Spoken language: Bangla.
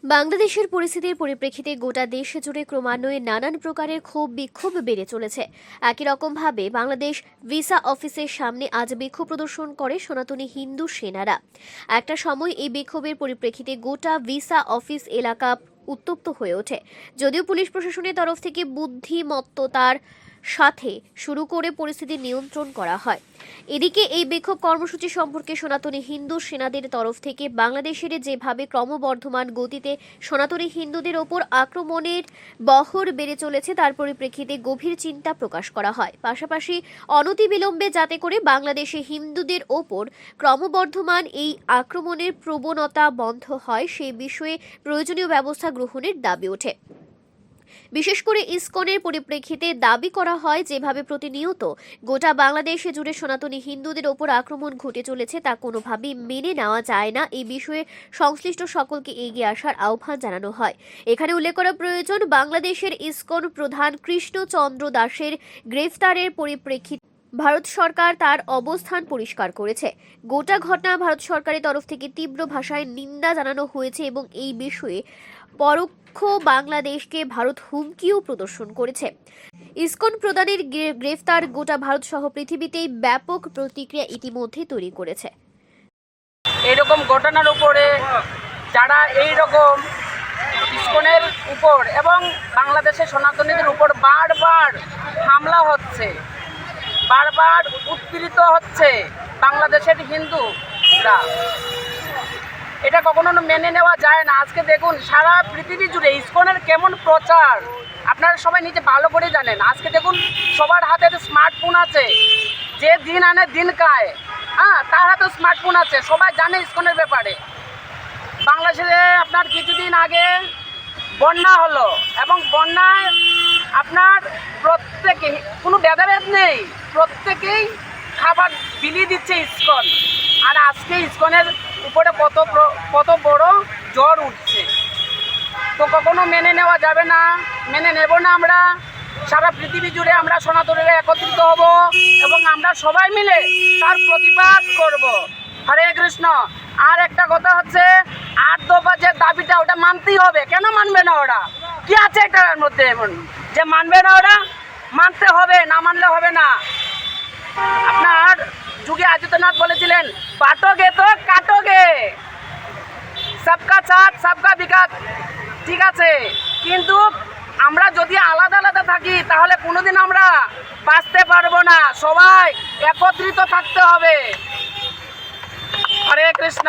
বাংলাদেশের পরিস্থিতির পরিপ্রেক্ষিতে গোটা দেশ জুড়ে ক্রমান্বয়ে নানান প্রকারের ক্ষোভ বিক্ষোভ বেড়ে চলেছে। একই রকমভাবে বাংলাদেশ ভিসা অফিসের সামনে আজ বিক্ষোভ প্রদর্শন করে সনাতনী হিন্দু সেনারা। একটা সময় এই বিক্ষোভের পরিপ্রেক্ষিতে গোটা ভিসা অফিস এলাকা উত্তপ্ত হয়ে ওঠে। যদিও পুলিশ প্রশাসনের তরফ থেকে বুদ্ধিমত্তার সাথে শুরু করে পরিস্থিতি নিয়ন্ত্রণ করা হয়। এদিকে এই বিক্ষোভ কর্মসূচি সম্পর্কে সনাতনী হিন্দু সেনাদের তরফ থেকে বাংলাদেশের যেভাবে ক্রমবর্ধমান গতিতে সনাতনী হিন্দুদের ওপর আক্রমণের বহর বেড়ে চলেছে তার পরিপ্রেক্ষিতে গভীর চিন্তা প্রকাশ করা হয়। পাশাপাশি অনতিবিলম্বে যাতে করে বাংলাদেশে হিন্দুদের ওপর ক্রমবর্ধমান এই আক্রমণের প্রবণতা বন্ধ হয় সেই বিষয়ে প্রয়োজনীয় ব্যবস্থা গ্রহণের দাবি ওঠে। বিশেষ করে ইসকনের পরিপ্রেক্ষিতে দাবি করা হয় যেভাবে প্রতিনিয়ত গোটা বাংলাদেশ জুড়ে সনাতনী হিন্দুদের ওপর আক্রমণ ঘটে চলেছে তা কোনোভাবেই মেনে নেওয়া যায় না। এই বিষয়ে সংশ্লিষ্ট সকলকে এগিয়ে আসার আহ্বান জানানো হয়। এখানে উল্লেখ করা প্রয়োজন, বাংলাদেশের ইসকন প্রধান কৃষ্ণচন্দ্র দাসের গ্রেফতারের পরিপ্রেক্ষিতে ভারত সরকার তার অবস্থান পরিষ্কার করেছে। গোটা ঘটনা ভারত সরকারের তরফ থেকে তীব্র ভাষায় নিন্দা জানানো হয়েছে এবং এই বিষয়ে পরোক্ষ বাংলাদেশকে ভারত হুমকিও প্রদর্শন করেছে। ইসকন প্রধানের গ্রেফতার গোটা ভারত সহ পৃথিবীতেই ব্যাপক প্রতিক্রিয়া ইতিমধ্যে তৈরি করেছে। এইরকম ঘটনার উপরে যারা এইরকম ইসকনের উপর এবং বাংলাদেশের সনাতনীদের উপর বারবার হামলা হচ্ছে, বারবার উৎপীড়িত হচ্ছে বাংলাদেশের হিন্দুরা, এটা কখনো মেনে নেওয়া যায় না। আজকে দেখুন সারা পৃথিবী জুড়ে ইসকনের কেমন প্রচার আপনারা সবাই নিজে ভালো করে জানেন। আজকে দেখুন সবার হাতে স্মার্টফোন আছে, যে দিন আনে দিন খায়, তার হাতে স্মার্টফোন আছে, সবাই জানে ইসকনের ব্যাপারে। বাংলাদেশে আপনার কিছুদিন আগে বন্যা হলো এবং বন্যায় আপনার প্রত্যেকে কোনো ভেদাভেদ নেই, প্রত্যেকেই খাবার বিলিয়ে দিচ্ছে ইসকন। আর আজকে ইসকনের উপরে কত বড় জ্বর উঠছে, তো কখনো মেনে নেওয়া যাবে না, মেনে নেব না। আমরা সারা পৃথিবী জুড়ে আমরা সনাতনীরা একত্রিত হব এবং আমরা সবাই মিলে তার প্রতিবাদ করব। হরে কৃষ্ণ। আর একটা কথা হচ্ছে 8 দফা যে দাবিটা ওটা মানতেই হবে। কেন মানবে না ওরা? কি আছে এটার মধ্যে এমন যে মানবে না? ওরা মানতে হবে, না মানলে হবে না। আপনার যোগী আদিত্যনাথ বলেছিলেন বাটোগে তো কাটোগে, সবকা সাথ সবকা বিকাশ। ঠিক আছে, কিন্তু আমরা যদি আলাদা আলাদা থাকি তাহলে কোনোদিন আমরা বাঁচতে পারবো না। সবাই একত্রিত থাকতে হবে। হরে কৃষ্ণ।